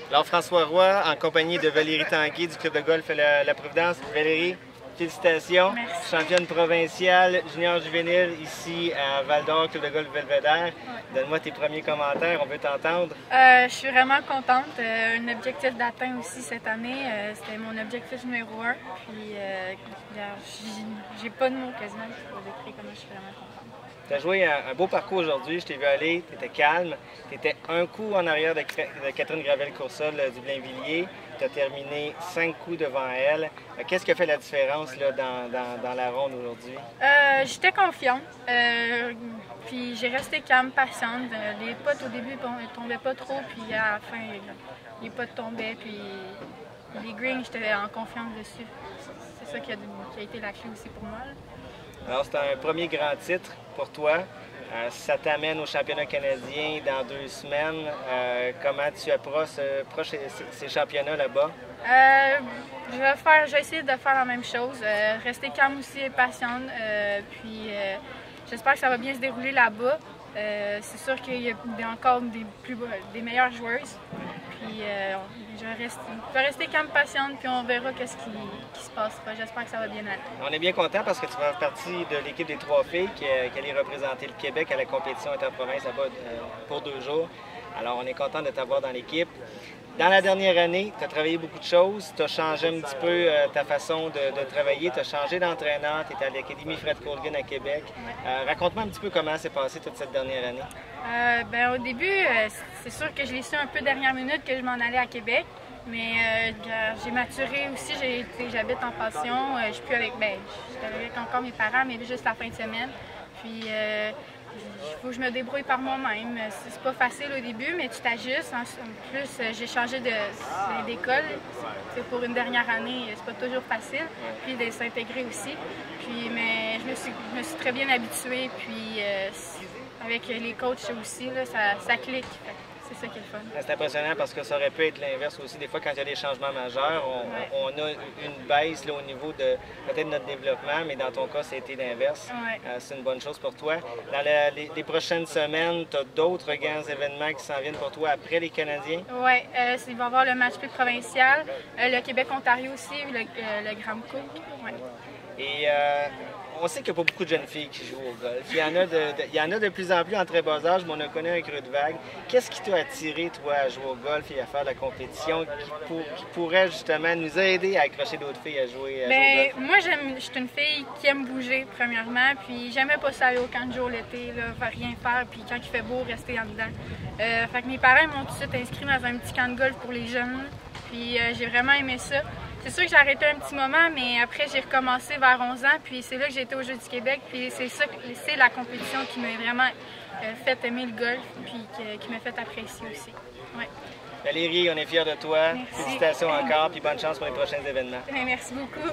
Alors François Roy, en compagnie de Valérie Tanguay du club de golf La Providence. Valérie, félicitations. Merci. Championne provinciale junior juvénile ici à Val-d'Or, club de golf Belvédère. Donne-moi tes premiers commentaires, on veut t'entendre. Je suis vraiment contente. Un objectif d'atteint aussi cette année. C'était mon objectif numéro 1. Puis j'ai pas de mots quasiment pour décrire comment je suis vraiment contente. Tu as joué un beau parcours aujourd'hui, je t'ai vu aller, tu étais calme, tu étais un coup en arrière de Catherine Gravel-Coursol du Blainvilliers, tu as terminé 5 coups devant elle. Qu'est-ce qui a fait la différence là, dans la ronde aujourd'hui? J'étais confiante, puis j'ai resté calme, patiente. Les potes au début ne tombaient pas trop, puis à la fin, les potes tombaient, puis les greens, j'étais en confiance dessus. C'est ça qui a été la clé aussi pour moi. Là. Alors, c'est un premier grand titre pour toi. Ça t'amène au championnat canadien dans 2 semaines. Comment tu approches ces championnats là-bas? Je vais essayer de faire la même chose. Rester calme aussi et patiente. Puis j'espère que ça va bien se dérouler là-bas. C'est sûr qu'il y a encore des meilleures joueuses. Puis je vais rester calme, patiente, puis on verra qu'est-ce qui se passera. J'espère que ça va bien aller. On est bien content parce que tu vas faire partie de l'équipe des 3 filles qui allait représenter le Québec à la compétition interprovince là-bas pour 2 jours. Alors, on est content de t'avoir dans l'équipe. Dans la dernière année, tu as travaillé beaucoup de choses. Tu as changé un petit peu ta façon de travailler. Tu as changé d'entraîneur. Tu es à l'Académie Fred Colgan à Québec. Raconte-moi un petit peu comment s'est passé toute cette dernière année. Au début, c'est sûr que je l'ai su un peu dernière minute que je m'en allais à Québec. Mais j'ai maturé aussi. J'habite en pension. Je suis plus j'étais avec encore mes parents, mais juste la fin de semaine. Puis il faut que je me débrouille par moi-même. C'est pas facile au début, mais tu t'ajustes. En plus, j'ai changé d'école. Pour une dernière année, c'est pas toujours facile. Puis de s'intégrer aussi. Mais je me suis très bien habituée. Puis avec les coachs aussi, là, ça clique. C'est ça qui est le fun. C'est impressionnant parce que ça aurait pu être l'inverse aussi. Des fois, quand il y a des changements majeurs, on a une baisse là, au niveau de peut-être notre développement, mais dans ton cas, c'était l'inverse. C'est une bonne chose pour toi. Dans les prochaines semaines, tu as d'autres grands événements qui s'en viennent pour toi après les Canadiens? Oui, il va y avoir le match plus provincial, le Québec-Ontario aussi, le Grand Coupe. Ouais. Et on sait qu'il n'y a pas beaucoup de jeunes filles qui jouent au golf. Il y en a de plus en plus en très bas âge, mais on a connu un creux de vague. Qu'est-ce qui t'a attiré, toi, à jouer au golf et à faire de la compétition qui pourrait justement nous aider à accrocher d'autres filles à jouer au golf? Moi, je suis une fille qui aime bouger, premièrement, puis j'aimais pas ça aller au camp de jour l'été, rien faire, puis quand il fait beau, rester en dedans. Fait que mes parents m'ont tout de suite inscrit dans un petit camp de golf pour les jeunes, puis j'ai vraiment aimé ça. C'est sûr que j'ai arrêté un petit moment, mais après, j'ai recommencé vers 11 ans, puis c'est là que j'ai été aux Jeux du Québec, puis c'est la compétition qui m'a vraiment fait aimer le golf, puis qui m'a fait apprécier aussi. Ouais. Valérie, on est fiers de toi. Merci. Félicitations encore, puis bonne chance pour les prochains événements. Merci beaucoup.